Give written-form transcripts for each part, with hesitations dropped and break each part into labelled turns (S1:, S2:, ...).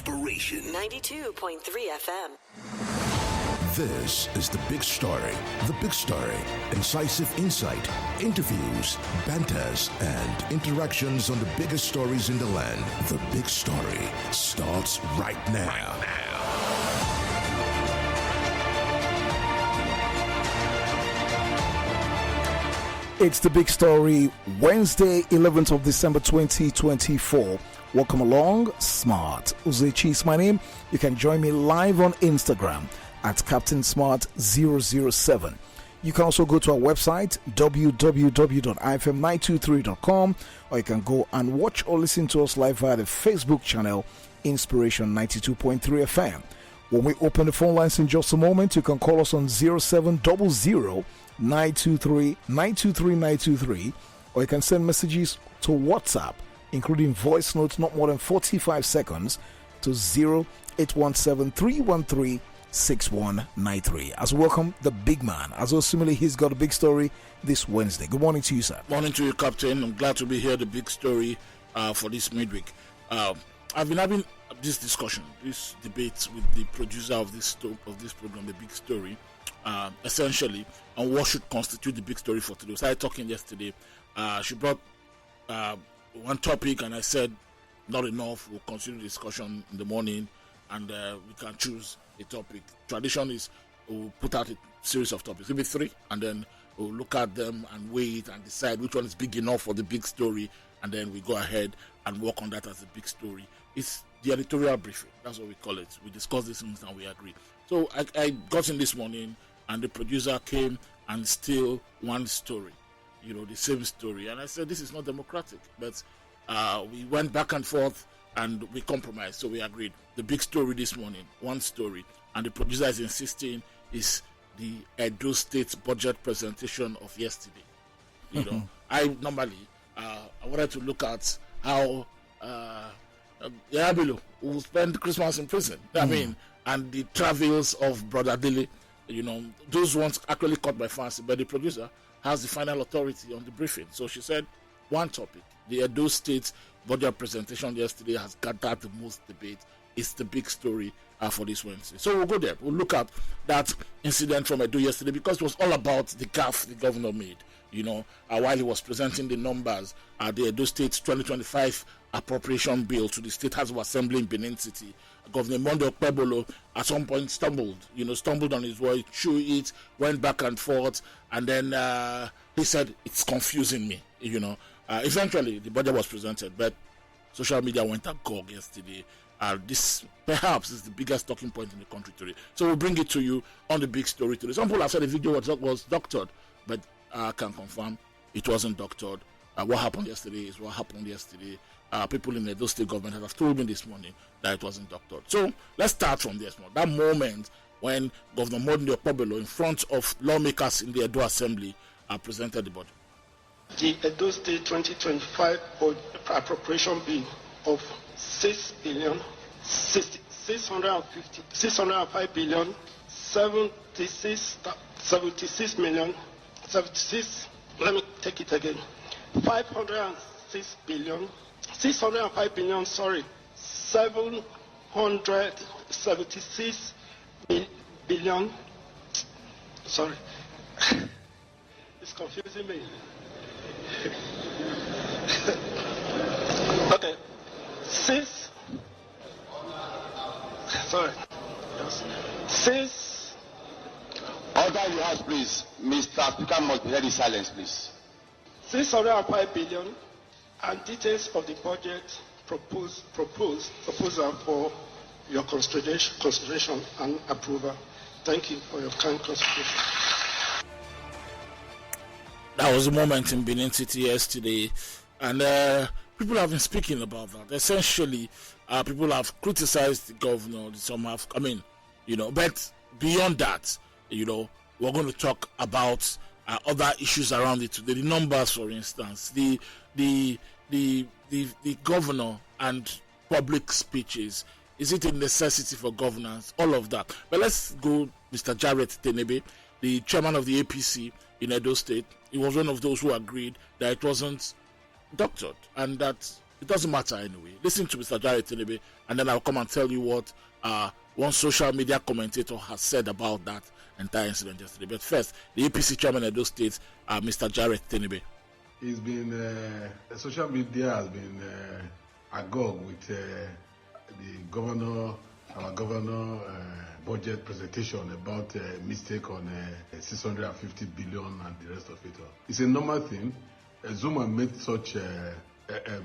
S1: Inspiration
S2: 92.3 FM.
S1: This is The Big Story. The Big Story. Incisive insight, interviews, banters, and interactions on the biggest stories in the land. The Big Story starts right now.
S3: It's The Big Story, Wednesday, 11th of December 2024. Welcome along, Smart. Uzechi is my name. You can join me live on Instagram at Captain Smart 007. You can also go to our website www.ifm923.com, or you can go and watch or listen to us live via the Facebook channel Inspiration 92.3 FM. When we open the phone lines in just a moment, you can call us on 0700 923 923, or you can send messages to WhatsApp, including voice notes not more than 45 seconds, to 0817 313 6193. As we welcome the big man, Osumili. He's got a big story this Wednesday. Good morning to you, sir.
S4: Morning to you, Captain. I'm glad to be here. The big story for this midweek. I've been having this discussion, this debate with the producer of this program, The Big Story, essentially on what should constitute the big story for today. We started talking yesterday. She brought one topic, and I said, not enough. We'll continue the discussion in the morning, and we can choose a topic. Tradition is we'll put out a series of topics, maybe 3, and then we'll look at them and weigh it and decide which one is big enough for the big story, and then we go ahead and work on that as a big story. It's the editorial briefing. That's what we call it. We discuss these things and we agree. So I got in this morning, and the producer came and still one story, the same story. And I said, this is not democratic. But we went back and forth and we compromised. So we agreed. The big story this morning, one story. And the producer is insisting is the Edo State budget presentation of yesterday. I normally, I wanted to look at how Yabilo will spend Christmas in prison. I mean, and the travels of Brother Dele. Those ones actually caught my fancy, but the producer has the final authority on the briefing. So she said, one topic, the Edo State budget presentation yesterday has gathered the most debate. It's the big story for this Wednesday. So we'll go there. We'll look at that incident from Edo yesterday, because it was all about the gaffe the governor made. While he was presenting the numbers, the Edo State 2025 appropriation bill to the State House of Assembly in Benin City, Governor Mondo Pebolo at some point stumbled on his way through it, went back and forth, and then he said, it's confusing me. Eventually the budget was presented, but social media went agog yesterday. This perhaps is the biggest talking point in the country today. So we'll bring it to you on the big story today. Some people have said the video was doctored, but I can confirm it wasn't doctored. What happened yesterday is what happened yesterday. People in the Edo State government have told me this morning that it wasn't doctored. So let's start from this one. That moment when Governor Mondo Pebolo, in front of lawmakers in the Edo Assembly, presented the budget.
S5: The Edo State 2025 appropriation bill of 605 billion 76 million 76. Let me take it again. 506 billion 605 billion. 776 billion. Sorry, it's confusing me. Okay, six. Sorry, six.
S6: Order you house, please. Mr. Speaker must be heard in silence, please.
S5: 605 billion, and details of the budget proposal for your consideration and approval. Thank you for your kind consideration.
S4: That was a moment in Benin City yesterday, and people have been speaking about that. Essentially, people have criticized the governor. Some have, but beyond that, we're going to talk about other issues around it today. The numbers, for instance, the governor and public speeches. Is it a necessity for governance? All of that. But let's go, Mr. Jarrett Tenebe, the chairman of the APC in Edo State. He was one of those who agreed that it wasn't doctored and that It doesn't matter anyway. Listen to Mr. Jared Tinubu, and then I'll come and tell you what one social media commentator has said about that entire incident yesterday. But first, the APC chairman of those states, Mr. Jared Tinubu.
S7: It's been social media has been agog with our governor budget presentation about mistake on 650 billion and the rest of it. It's a normal thing. Zuma made such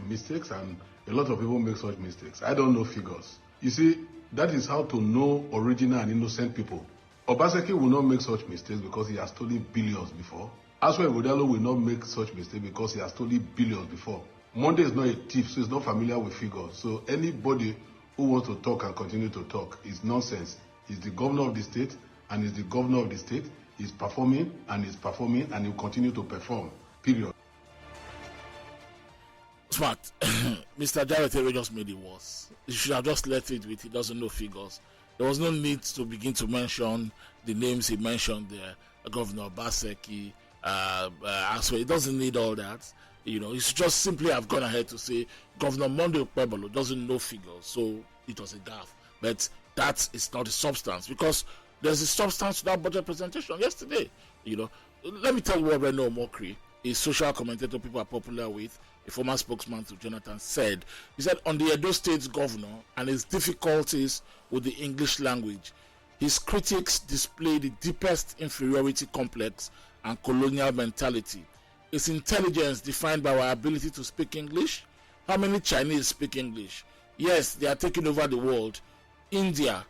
S7: mistakes, and a lot of people make such mistakes. I don't know figures. You see, that is how to know original and innocent people. Obaseki will not make such mistakes because he has stolen billions before. Aswa Ighodalo will not make such mistakes because he has stolen billions before. Monday is not a thief, so he's not familiar with figures. So anybody who wants to talk and continue to talk is nonsense. He's the governor of the state, and he's the governor of the state. He's performing, and he'll continue to perform. Period.
S4: Smart. Mr. Jared Tinubu just made it worse. He should have just let it with he doesn't know figures. There was no need to begin to mention the names he mentioned there. Governor Obaseki, Aswa. He doesn't need all that. He should just simply have gone ahead to say Governor Monday Okpebholo doesn't know figures, so it was a gaffe. But that is not the substance, because there's a substance to that budget presentation yesterday. Let me tell you what Reno Omokri, a social commentator people are popular with, a former spokesman to Jonathan, said. He said on the Edo State's governor and his difficulties with the English language, his critics display the deepest inferiority complex and colonial mentality. Is intelligence defined by our ability to speak English? How many Chinese speak English? Yes, they are taking over the world. India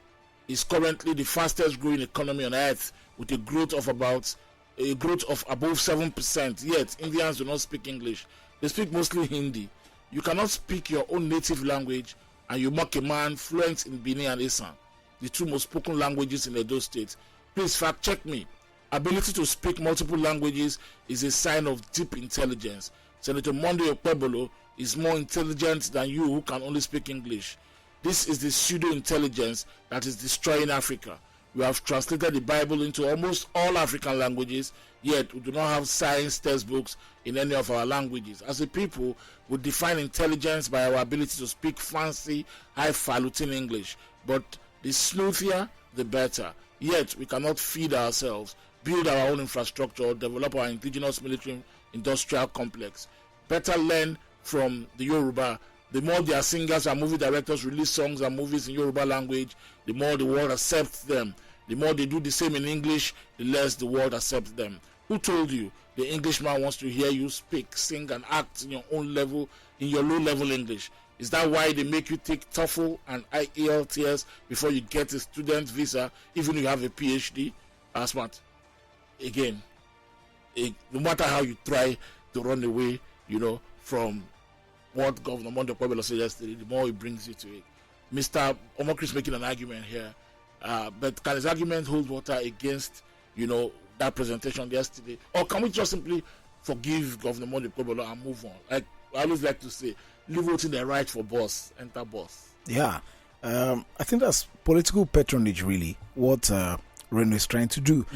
S4: is currently the fastest growing economy on earth with a growth of above 7%. Yet Indians do not speak English. They speak mostly Hindi. You cannot speak your own native language and you mock a man fluent in Bini and Isan, the two most spoken languages in Edo State. Please fact check me. Ability to speak multiple languages is a sign of deep intelligence. Senator Monday Okpebholo is more intelligent than you who can only speak English. This is the pseudo-intelligence that is destroying Africa. We have translated the Bible into almost all African languages, yet we do not have science textbooks in any of our languages. As a people, we define intelligence by our ability to speak fancy, highfalutin English. But the smoother, the better. Yet we cannot feed ourselves, build our own infrastructure, develop our indigenous military industrial complex. Better learn from the Yoruba. The more their singers and movie directors release songs and movies in Yoruba language, the more the world accepts them. The more they do the same in English, the less the world accepts them. Who told you the Englishman wants to hear you speak, sing, and act in your own level, in your low-level English? Is that why they make you take TOEFL and IELTS before you get a student visa, even if you have a PhD? Smart. Again, no matter how you try to run away, from what Governor Monday Okpebholo said yesterday, the more it brings you to it. Mr. Omokri is making an argument here, but can his argument hold water against, that presentation yesterday? Or can we just simply forgive Governor Monday Okpebholo and move on? Like I always like to say, leave voting the right for boss, enter boss.
S3: Yeah, I think that's political patronage, really, what Reno is trying to do.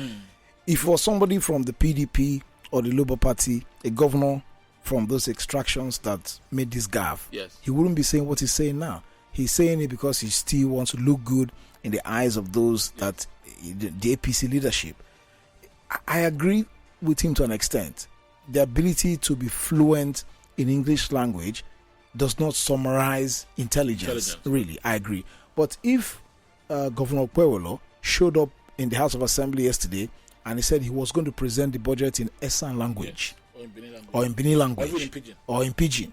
S3: If it was somebody from the PDP or the Labour Party, a governor from those extractions that made this gaffe,
S4: yes,
S3: he wouldn't be saying what he's saying now. He's saying it because he still wants to look good in the eyes of those that the APC leadership. I agree with him to an extent. The ability to be fluent in English language does not summarize intelligence. Really, I agree. But if Governor Okpebholo showed up in the House of Assembly yesterday and he said he was going to present the budget in Esan language,
S4: yes,
S3: or in Bini language, or in Pidgin,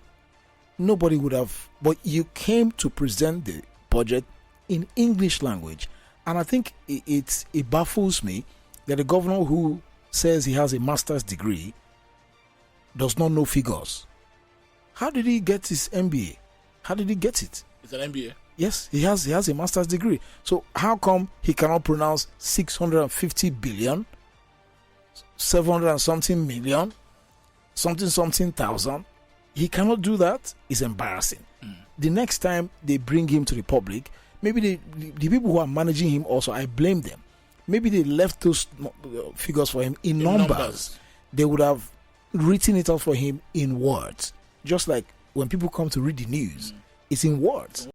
S3: nobody would have. But you came to present the budget in English language, and I think it baffles me that a governor who says he has a master's degree does not know figures. How did he get his MBA? How did he get it?
S4: It's an MBA.
S3: Yes, he has a master's degree. So how come he cannot pronounce 650 billion, 700 and something million, something thousand? He cannot do that. It's embarrassing. The next time they bring him to the public, maybe the people who are managing him also, I blame them. Maybe they left those figures for him in numbers. They would have written it out for him in words. Just like when people come to read the news, it's in words.